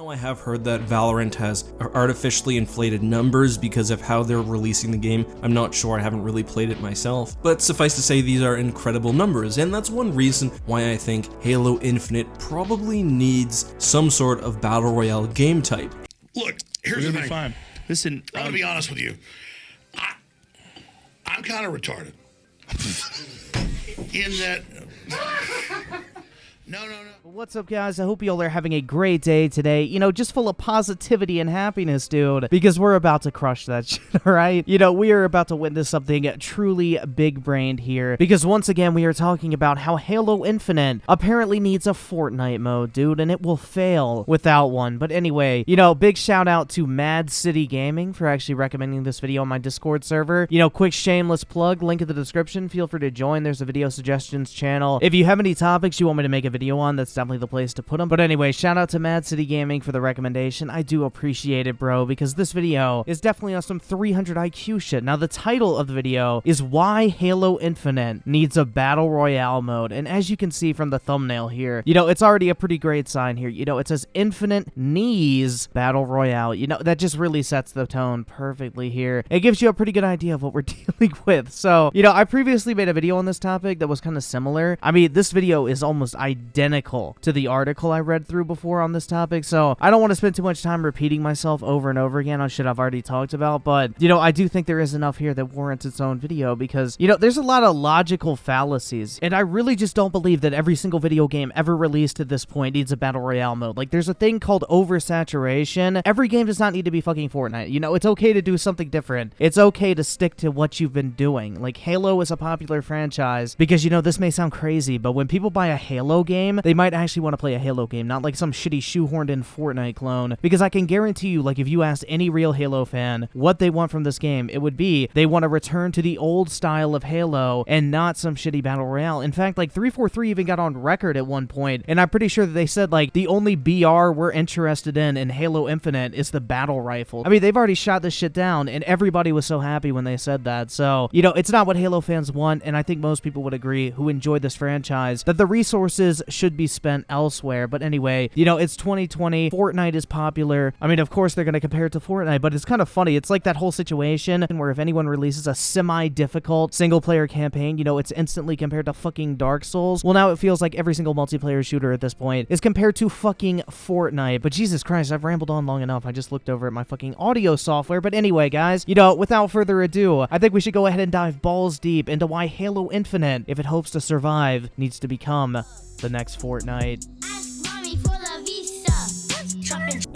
Now, I have heard that Valorant has artificially inflated numbers because of how they're releasing the game. I'm not sure, I haven't really played it myself, but suffice to say these are incredible numbers, and that's one reason why I think Halo Infinite probably needs some sort of Battle Royale game type. Look, here's the thing. Fine. Listen, I'm gonna be honest with you. I'm kind of retarded. In that... No. What's up, guys? I hope y'all are having a great day today. You know, just full of positivity and happiness, dude, because we're about to crush that shit, all right? You know, we are about to witness something truly big-brained here, because once again, we are talking about how Halo Infinite apparently needs a Fortnite mode, dude, and it will fail without one. But anyway, you know, big shout out to Mad City Gaming for actually recommending this video on my Discord server. You know, quick shameless plug, link in the description. Feel free to join. There's a video suggestions channel. If you have any topics you want me to make a video on, that's definitely the place to put them. But anyway, shout out to Mad City Gaming for the recommendation. I do appreciate it, bro, because this video is definitely on some 300 IQ shit. Now, the title of the video is Why Halo Infinite Needs a Battle Royale Mode. And as you can see from the thumbnail here, you know, it's already a pretty great sign here. You know, it says Infinite Needs Battle Royale. You know, that just really sets the tone perfectly here. It gives you a pretty good idea of what we're dealing with. So, you know, I previously made a video on this topic that was kind of similar. I mean, this video is almost identical to the article I read through before on this topic, so I don't want to spend too much time repeating myself over and over again on shit I've already talked about, but, you know, I do think there is enough here that warrants its own video because, you know, there's a lot of logical fallacies, and I really just don't believe that every single video game ever released at this point needs a Battle Royale mode. Like, there's a thing called oversaturation. Every game does not need to be fucking Fortnite. You know, it's okay to do something different. It's okay to stick to what you've been doing. Like, Halo is a popular franchise because, you know, this may sound crazy, but when people buy a Halo game, they might actually want to play a Halo game, not like some shitty shoehorned in Fortnite clone, because I can guarantee you, like, if you asked any real Halo fan what they want from this game, it would be they want to return to the old style of Halo and not some shitty Battle Royale. In fact, like, 343 even got on record at one point, and I'm pretty sure that they said, like, the only BR we're interested in Halo Infinite is the battle rifle. I mean, they've already shot this shit down, and everybody was so happy when they said that. So, you know, it's not what Halo fans want, and I think most people would agree who enjoy this franchise that the resources should be spent elsewhere. But anyway, you know, it's 2020. Fortnite is popular. I mean, of course they're going to compare it to Fortnite, but it's kind of funny. It's like that whole situation where if anyone releases a semi-difficult single-player campaign, you know, it's instantly compared to fucking Dark Souls. Well, now it feels like every single multiplayer shooter at this point is compared to fucking Fortnite. But Jesus Christ, I've rambled on long enough. I just looked over at my fucking audio software. But anyway, guys, you know, without further ado, I think we should go ahead and dive balls deep into why Halo Infinite, if it hopes to survive, needs to become the next Fortnite.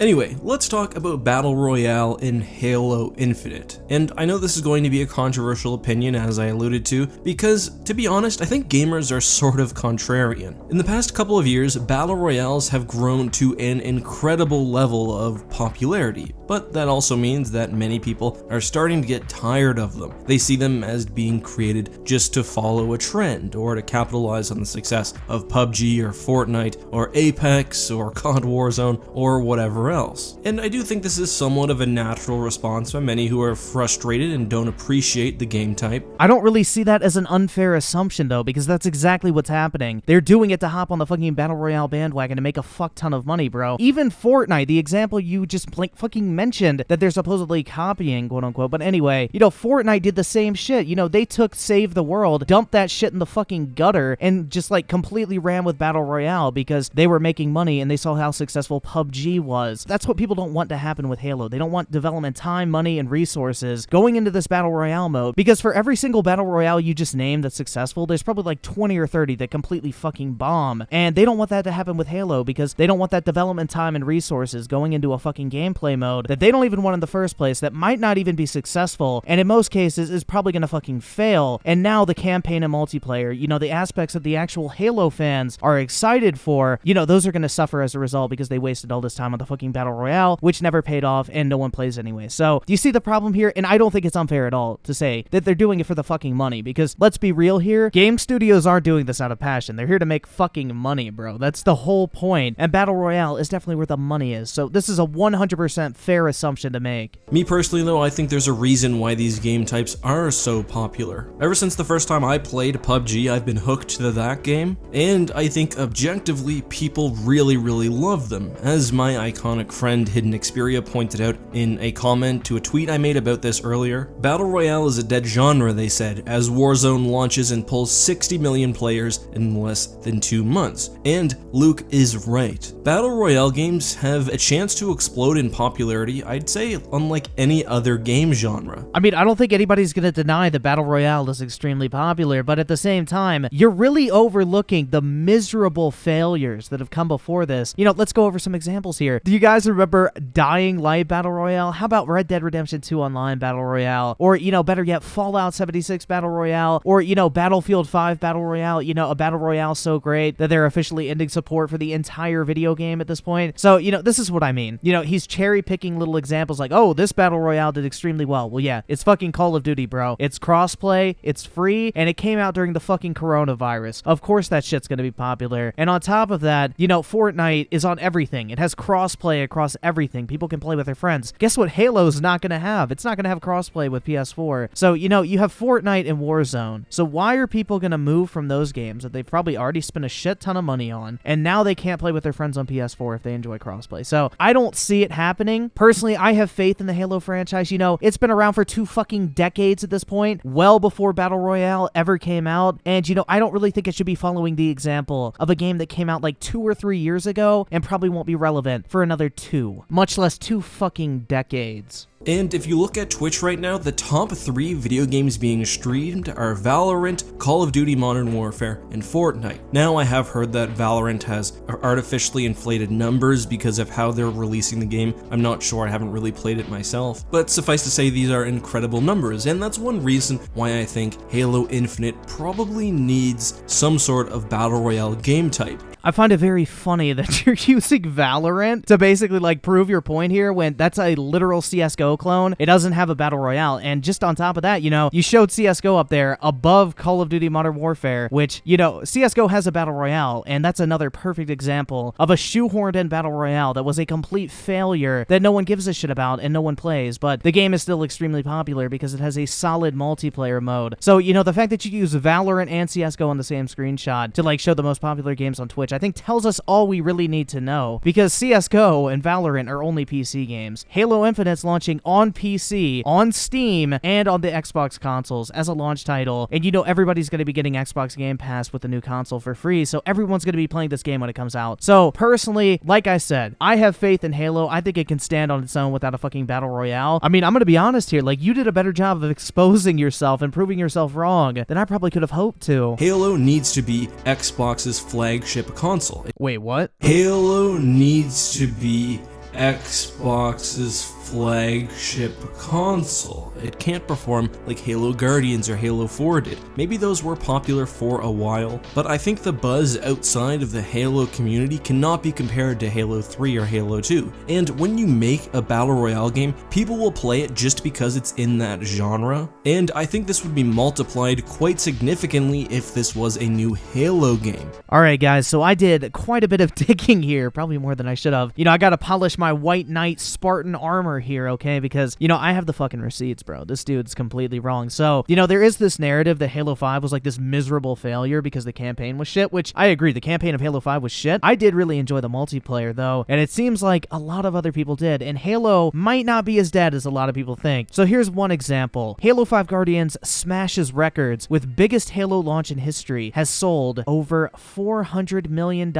Anyway, let's talk about Battle Royale in Halo Infinite. And I know this is going to be a controversial opinion, as I alluded to, because, to be honest, I think gamers are sort of contrarian. In the past couple of years, Battle Royales have grown to an incredible level of popularity, but that also means that many people are starting to get tired of them. They see them as being created just to follow a trend, or to capitalize on the success of PUBG or Fortnite, or Apex, or COD Warzone, or whatever else. And I do think this is somewhat of a natural response by many who are frustrated and don't appreciate the game type. I don't really see that as an unfair assumption, though, because that's exactly what's happening. They're doing it to hop on the fucking Battle Royale bandwagon to make a fuck ton of money, bro. Even Fortnite, the example you just fucking mentioned that they're supposedly copying, quote unquote. But anyway, you know, Fortnite did the same shit. You know, they took Save the World, dumped that shit in the fucking gutter, and just like completely ran with Battle Royale because they were making money and they saw how successful PUBG was. That's what people don't want to happen with Halo. They don't want development time, money, and resources going into this Battle Royale mode, because for every single Battle Royale you just named that's successful, there's probably like 20 or 30 that completely fucking bomb, and they don't want that to happen with Halo because they don't want that development time and resources going into a fucking gameplay mode that they don't even want in the first place, that might not even be successful, and in most cases is probably gonna fucking fail. And now the campaign and multiplayer, you know, the aspects that the actual Halo fans are excited for, you know, those are gonna suffer as a result because they wasted all this time on the fucking Battle Royale, which never paid off and no one plays anyway. So, do you see the problem here? And I don't think it's unfair at all to say that they're doing it for the fucking money, because let's be real here, game studios aren't doing this out of passion. They're here to make fucking money, bro. That's the whole point. And Battle Royale is definitely where the money is. So, this is a 100% fair assumption to make. Me personally, though, I think there's a reason why these game types are so popular. Ever since the first time I played PUBG, I've been hooked to that game, and I think objectively people really love them. As my iconic bionic friend Hidden Xperia pointed out in a comment to a tweet I made about this earlier. Battle Royale is a dead genre, they said, as Warzone launches and pulls 60 million players in less than 2 months. And Luke is right. Battle Royale games have a chance to explode in popularity, I'd say, unlike any other game genre. I mean, I don't think anybody's gonna deny that Battle Royale is extremely popular, but at the same time, you're really overlooking the miserable failures that have come before this. You know, let's go over some examples here. Do you guys remember Dying Light Battle Royale? How about Red Dead Redemption 2 Online Battle Royale? Or, you know, better yet, Fallout 76 Battle Royale? Or, you know, Battlefield 5 Battle Royale? You know, a Battle Royale so great that they're officially ending support for the entire video game at this point. So, you know, this is what I mean. You know, he's cherry-picking little examples like, oh, this Battle Royale did extremely well. Well, yeah, it's fucking Call of Duty, bro. It's crossplay, it's free, and it came out during the fucking coronavirus. Of course that shit's gonna be popular. And on top of that, you know, Fortnite is on everything. It has crossplay across everything. People can play with their friends. Guess what Halo's not gonna have? It's not gonna have crossplay with PS4. So, you know, you have Fortnite and Warzone. So why are people gonna move from those games that they've probably already spent a shit ton of money on, and now they can't play with their friends on PS4 if they enjoy crossplay? So I don't see it happening. Personally, I have faith in the Halo franchise. You know, it's been around for 2 fucking decades at this point, well before Battle Royale ever came out. And, you know, I don't really think it should be following the example of a game that came out like 2 or 3 years ago and probably won't be relevant for another 2, much less 2 fucking decades. And if you look at Twitch right now, the top 3 video games being streamed are Valorant, Call of Duty Modern Warfare, and Fortnite. Now, I have heard that Valorant has artificially inflated numbers because of how they're releasing the game. I'm not sure, I haven't really played it myself. But suffice to say, these are incredible numbers, and that's one reason why I think Halo Infinite probably needs some sort of Battle Royale game type. I find it very funny that you're using Valorant to basically like prove your point here when that's a literal CSGO clone. It doesn't have a Battle Royale. And just on top of that, you know, you showed CSGO up there above Call of Duty Modern Warfare, which, you know, CSGO has a Battle Royale, and that's another perfect example of a shoehorned in Battle Royale that was a complete failure that no one gives a shit about and no one plays, but the game is still extremely popular because it has a solid multiplayer mode. So, you know, the fact that you use Valorant and CSGO on the same screenshot to like show the most popular games on Twitch, I think tells us all we really need to know, because CSGO and Valorant are only PC games. Halo Infinite's launching on PC, on Steam, and on the Xbox consoles as a launch title, and you know everybody's going to be getting Xbox Game Pass with the new console for free, so everyone's going to be playing this game when it comes out. So personally, like I said, I have faith in Halo. I think it can stand on its own without a fucking Battle Royale. I mean, I'm going to be honest here, like, you did a better job of exposing yourself and proving yourself wrong than I probably could have hoped to. Halo needs to be Xbox's flagship console. Wait, what? Halo needs to be Xbox's flagship console. It can't perform like Halo Guardians or Halo 4 did. Maybe those were popular for a while, but I think the buzz outside of the Halo community cannot be compared to Halo 3 or Halo 2. And when you make a Battle Royale game, people will play it just because it's in that genre. And I think this would be multiplied quite significantly if this was a new Halo game. Alright guys, so I did quite a bit of digging here, probably more than I should have. You know, I gotta polish my White Knight Spartan armor here, okay? Because, you know, I have the fucking receipts, bro. This dude's completely wrong. So, you know, there is this narrative that Halo 5 was like this miserable failure because the campaign was shit, which I agree, the campaign of Halo 5 was shit. I did really enjoy the multiplayer, though, and it seems like a lot of other people did, and Halo might not be as dead as a lot of people think. So here's one example. Halo 5 Guardians smashes records with biggest Halo launch in history, has sold over $400 million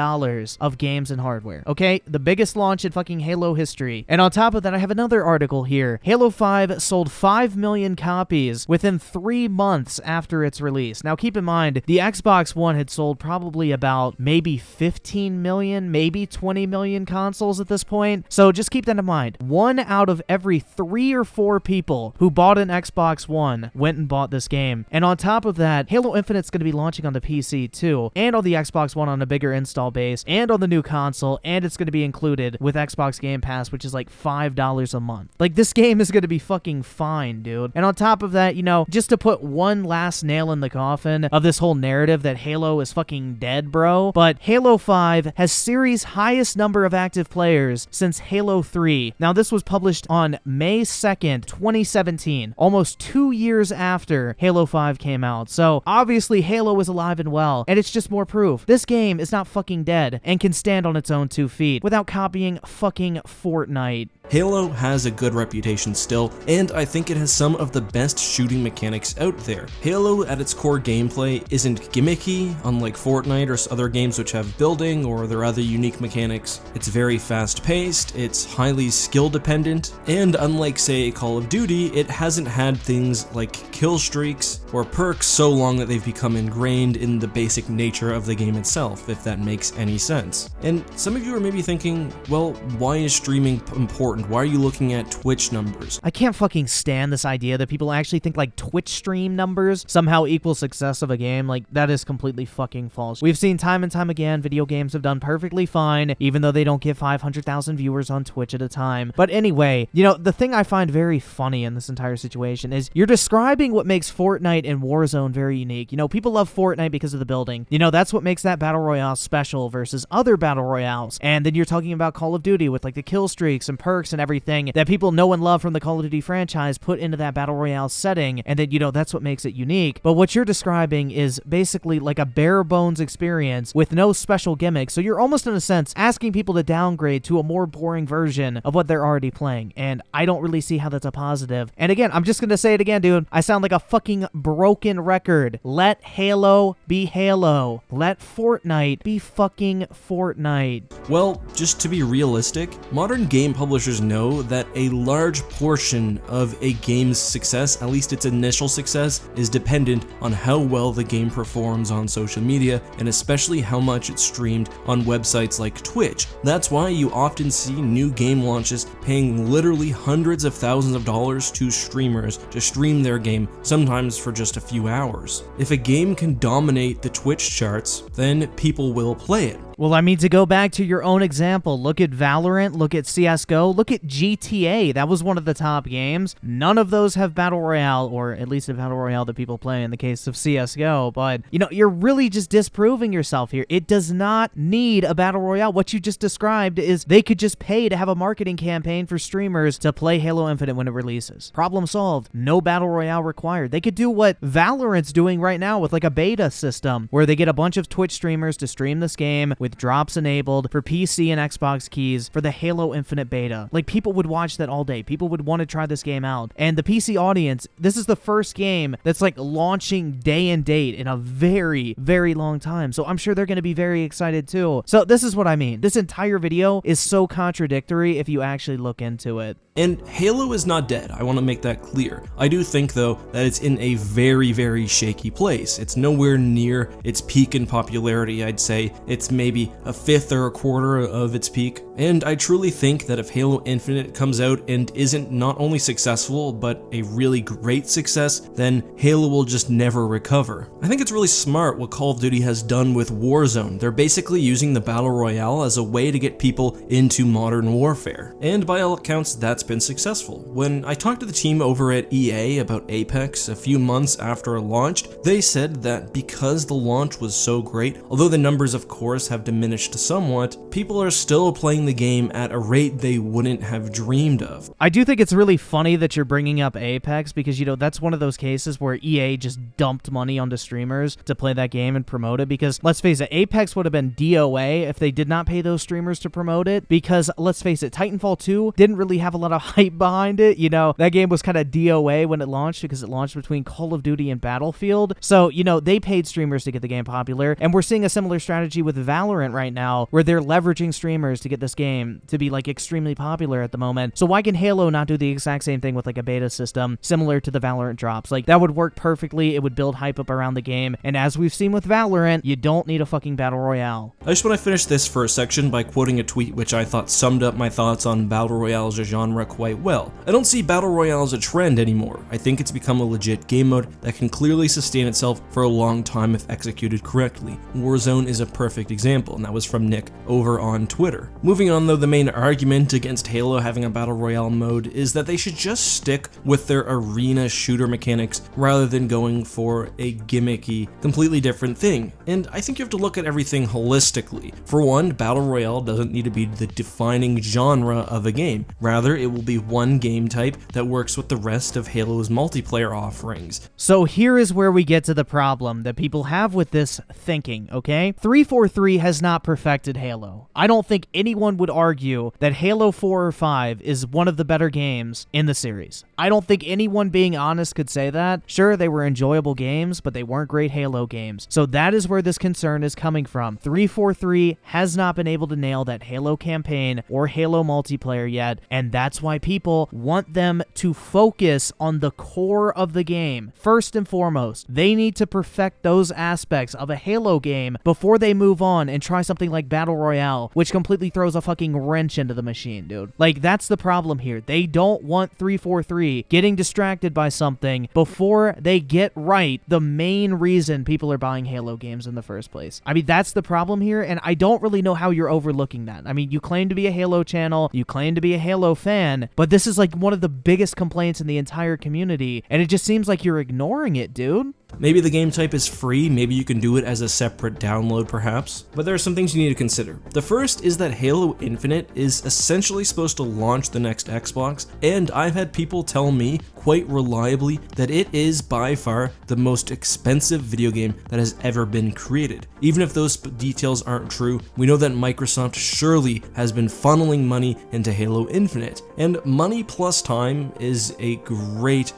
of games and hardware, okay? The biggest launch in fucking Halo history. And on top of that, I have another article here. Halo 5 sold 5 million copies within 3 months after its release. Now keep in mind, the Xbox One had sold probably about maybe 15 million, maybe 20 million consoles at this point. So just keep that in mind. 1 out of every 3 or 4 people who bought an Xbox One went and bought this game. And on top of that, Halo Infinite's going to be launching on the PC too, and on the Xbox One on a bigger install base, and on the new console, and it's going to be included with Xbox Game Pass, which is like $5 a month. Like, this game is going to be fucking fine, dude. And on top of that, you know, just to put one last nail in the coffin of this whole narrative that Halo is fucking dead, bro, but Halo 5 has series highest number of active players since Halo 3. Now, this was published on May 2nd, 2017, almost 2 years after Halo 5 came out. So, obviously, Halo is alive and well, and it's just more proof. This game is not fucking dead and can stand on its own 2 feet without copying fucking fucking Fortnite. Halo has a good reputation still, and I think it has some of the best shooting mechanics out there. Halo at its core gameplay isn't gimmicky, unlike Fortnite or other games which have building or their other unique mechanics. It's very fast-paced, it's highly skill-dependent, and unlike, say, Call of Duty, it hasn't had things like kill streaks or perks so long that they've become ingrained in the basic nature of the game itself, if that makes any sense. And some of you are maybe thinking, well, why is streaming important? Why are you looking at Twitch numbers? I can't fucking stand this idea that people actually think like Twitch stream numbers somehow equal success of a game. Like, that is completely fucking false. We've seen time and time again, video games have done perfectly fine, even though they don't get 500,000 viewers on Twitch at a time. But anyway, you know, the thing I find very funny in this entire situation is you're describing what makes Fortnite and Warzone very unique. You know, people love Fortnite because of the building. You know, that's what makes that Battle Royale special versus other Battle Royales. And then you're talking about Call of Duty with like the kill streaks and perks and everything that people know and love from the Call of Duty franchise put into that Battle Royale setting, and then, you know, that's what makes it unique. But what you're describing is basically like a bare bones experience with no special gimmicks, so you're almost in a sense asking people to downgrade to a more boring version of what they're already playing, and I don't really see how that's a positive. And again, I'm just gonna say it again, dude, I sound like a fucking broken record. Let Halo be Halo. Let Fortnite be fucking Fortnite. Well, just to be realistic, modern game publishers know that a large portion of a game's success, at least its initial success, is dependent on how well the game performs on social media, and especially how much it's streamed on websites like Twitch. That's why you often see new game launches paying literally hundreds of thousands of dollars to streamers to stream their game, sometimes for just a few hours. If a game can dominate the Twitch charts, then people will play it. Well, I mean, to go back to your own example, look at Valorant, look at CSGO, look at GTA. That was one of the top games. None of those have Battle Royale, or at least a Battle Royale that people play in the case of CSGO. But, you know, you're really just disproving yourself here. It does not need a Battle Royale. What you just described is they could just pay to have a marketing campaign for streamers to play Halo Infinite when it releases. Problem solved. No Battle Royale required. They could do what Valorant's doing right now with like a beta system, where they get a bunch of Twitch streamers to stream this game with drops enabled for PC and Xbox keys for the Halo Infinite beta. Like, people would watch that all day. People would want to try this game out. And the PC audience, this is the first game that's like launching day and date in a very, very long time. So I'm sure they're going to be very excited too. So this is what I mean. This entire video is so contradictory if you actually look into it. And Halo is not dead, I want to make that clear. I do think, though, that it's in a very, very shaky place. It's nowhere near its peak in popularity, I'd say. It's maybe a fifth or a quarter of its peak. And I truly think that if Halo Infinite comes out and isn't not only successful, but a really great success, then Halo will just never recover. I think it's really smart what Call of Duty has done with Warzone. They're basically using the Battle Royale as a way to get people into Modern Warfare. And by all accounts, that's been successful. When I talked to the team over at EA about Apex a few months after it launched, they said that because the launch was so great, although the numbers of course have diminished somewhat, people are still playing the game at a rate they wouldn't have dreamed of. I do think it's really funny that you're bringing up Apex because, you know, that's one of those cases where EA just dumped money onto streamers to play that game and promote it, because let's face it, Apex would have been DOA if they did not pay those streamers to promote it, because let's face it, Titanfall 2 didn't really have a lot of hype behind it. You know, that game was kind of DOA when it launched because it launched between Call of Duty and Battlefield. So, you know, they paid streamers to get the game popular, and we're seeing a similar strategy with Valorant right now, where they're leveraging streamers to get this game to be like extremely popular at the moment. So why can Halo not do the exact same thing with like a beta system similar to the Valorant drops? Like, that would work perfectly. It would build hype up around the game, and as we've seen with Valorant, you don't need a fucking Battle Royale. I just want to finish this first section by quoting a tweet which I thought summed up my thoughts on Battle Royale as a genre quite well. I don't see Battle Royale as a trend anymore. I think it's become a legit game mode that can clearly sustain itself for a long time if executed correctly. Warzone is a perfect example, and that was from Nick over on Twitter. Moving on though, the main argument against Halo having a Battle Royale mode is that they should just stick with their arena shooter mechanics rather than going for a gimmicky, completely different thing. And I think you have to look at everything holistically. For one, Battle Royale doesn't need to be the defining genre of a game. Rather, it will be one game type that works with the rest of Halo's multiplayer offerings. So here is where we get to the problem that people have with this thinking, okay? 343 has has not perfected Halo. I don't think anyone would argue that Halo 4 or 5 is one of the better games in the series. I don't think anyone being honest could say that. Sure, they were enjoyable games, but they weren't great Halo games. So that is where this concern is coming from. 343 has not been able to nail that Halo campaign or Halo multiplayer yet, and that's why people want them to focus on the core of the game. First and foremost, they need to perfect those aspects of a Halo game before they move on and try something like Battle Royale, which completely throws a fucking wrench into the machine, dude. Like, that's the problem here. They don't want 343 getting distracted by something before they get right the main reason people are buying Halo games in the first place. I mean, that's the problem here, and I don't really know how you're overlooking that. I mean, you claim to be a Halo channel, you claim to be a Halo fan, but this is like one of the biggest complaints in the entire community, and it just seems like you're ignoring it, dude. Maybe the game type is free, maybe you can do it as a separate download perhaps, but there are some things you need to consider. The first is that Halo Infinite is essentially supposed to launch the next Xbox, and I've had people tell me quite reliably that it is by far the most expensive video game that has ever been created. Even if those details aren't true, we know that Microsoft surely has been funneling money into Halo Infinite, and money plus time is a great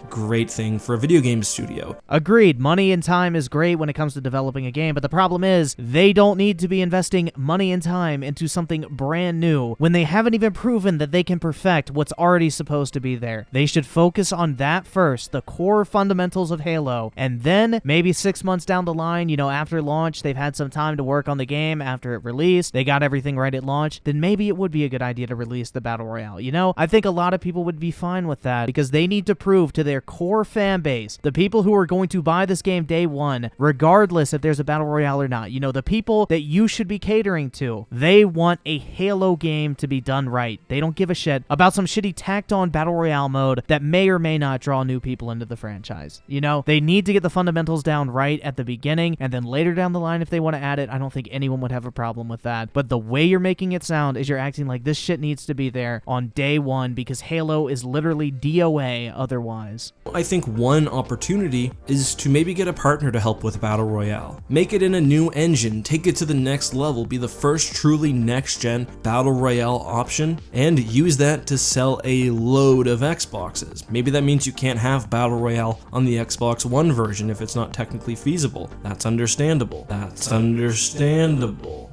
thing for a video game studio. Agreed. Money and time is great when it comes to developing a game, but the problem is they don't need to be investing money and time into something brand new when they haven't even proven that they can perfect what's already supposed to be there. They should focus on that first, the core fundamentals of Halo, and then maybe 6 months down the line, you know, after launch, they've had some time to work on the game after it released, they got everything right at launch, then maybe it would be a good idea to release the Battle Royale. You know, I think a lot of people would be fine with that because they need to prove to their core fan base, the people who are going to buy this game day one, regardless if there's a Battle Royale or not, you know, the people that you should be catering to, they want a Halo game to be done right. They don't give a shit about some shitty tacked on Battle Royale mode that may or may not draw new people into the franchise. You know, they need to get the fundamentals down right at the beginning, and then later down the line, if they want to add it, I don't think anyone would have a problem with that. But the way you're making it sound is you're acting like this shit needs to be there on day one because Halo is literally DOA otherwise. I think one opportunity is to maybe get a partner to help with Battle Royale. Make it in a new engine, take it to the next level, be the first truly next-gen Battle Royale option, and use that to sell a load of Xboxes. Maybe that means you can't have Battle Royale on the Xbox One version if it's not technically feasible. That's understandable. That's understandable.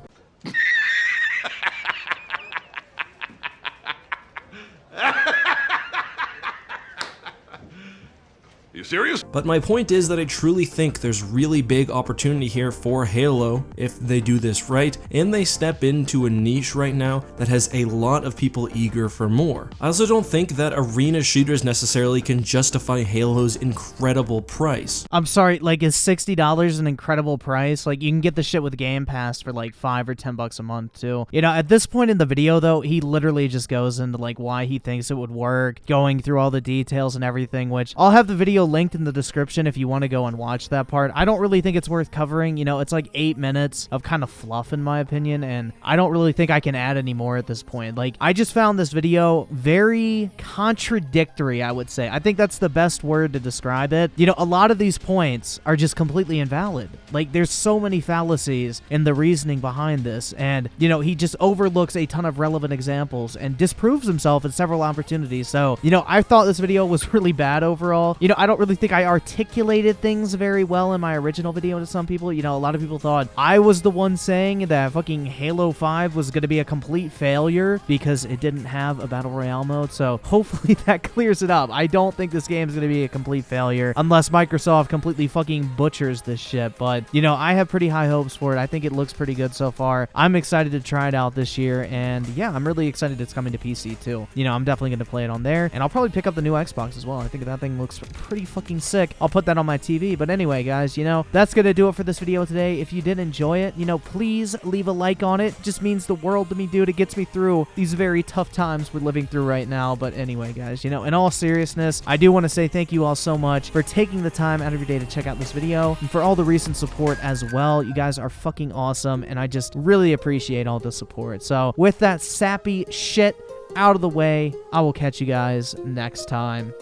You serious? But my point is that I truly think there's really big opportunity here for Halo if they do this right, and they step into a niche right now that has a lot of people eager for more. I also don't think that arena shooters necessarily can justify Halo's incredible price. I'm sorry, like, is $60 an incredible price? Like, you can get the shit with Game Pass for like $5 or $10 a month too. You know, at this point in the video though, he literally just goes into like why he thinks it would work, going through all the details and everything, which I'll have the video linked in the description if you want to go and watch that part. I don't really think it's worth covering. You know, it's like 8 minutes of kind of fluff in my opinion, and I don't really think I can add any more at this point. Like, I just found this video very contradictory, I would say. I think that's the best word to describe it. You know, a lot of these points are just completely invalid. Like, there's so many fallacies in the reasoning behind this, and, you know, he just overlooks a ton of relevant examples and disproves himself in several opportunities. So, you know, I thought this video was really bad overall. You know, I don't really think I articulated things very well in my original video to some people. You know, a lot of people thought I was the one saying that fucking Halo 5 was going to be a complete failure because it didn't have a Battle Royale mode. So hopefully that clears it up. I don't think this game is going to be a complete failure unless Microsoft completely fucking butchers this shit. But, you know, I have pretty high hopes for it. I think it looks pretty good so far. I'm excited to try it out this year. And yeah, I'm really excited it's coming to PC too. You know, I'm definitely going to play it on there. And I'll probably pick up the new Xbox as well. I think that thing looks pretty fucking sick. I'll put that on my TV. But anyway, guys, you know, that's gonna do it for this video today. If you did enjoy it, you know, please leave a like on it. It just means the world to me, dude. It gets me through these very tough times we're living through right now. But anyway, guys, you know, in all seriousness, I do want to say thank you all so much for taking the time out of your day to check out this video and for all the recent support as well. You guys are fucking awesome, and I just really appreciate all the support. So with that sappy shit out of the way, I will catch you guys next time.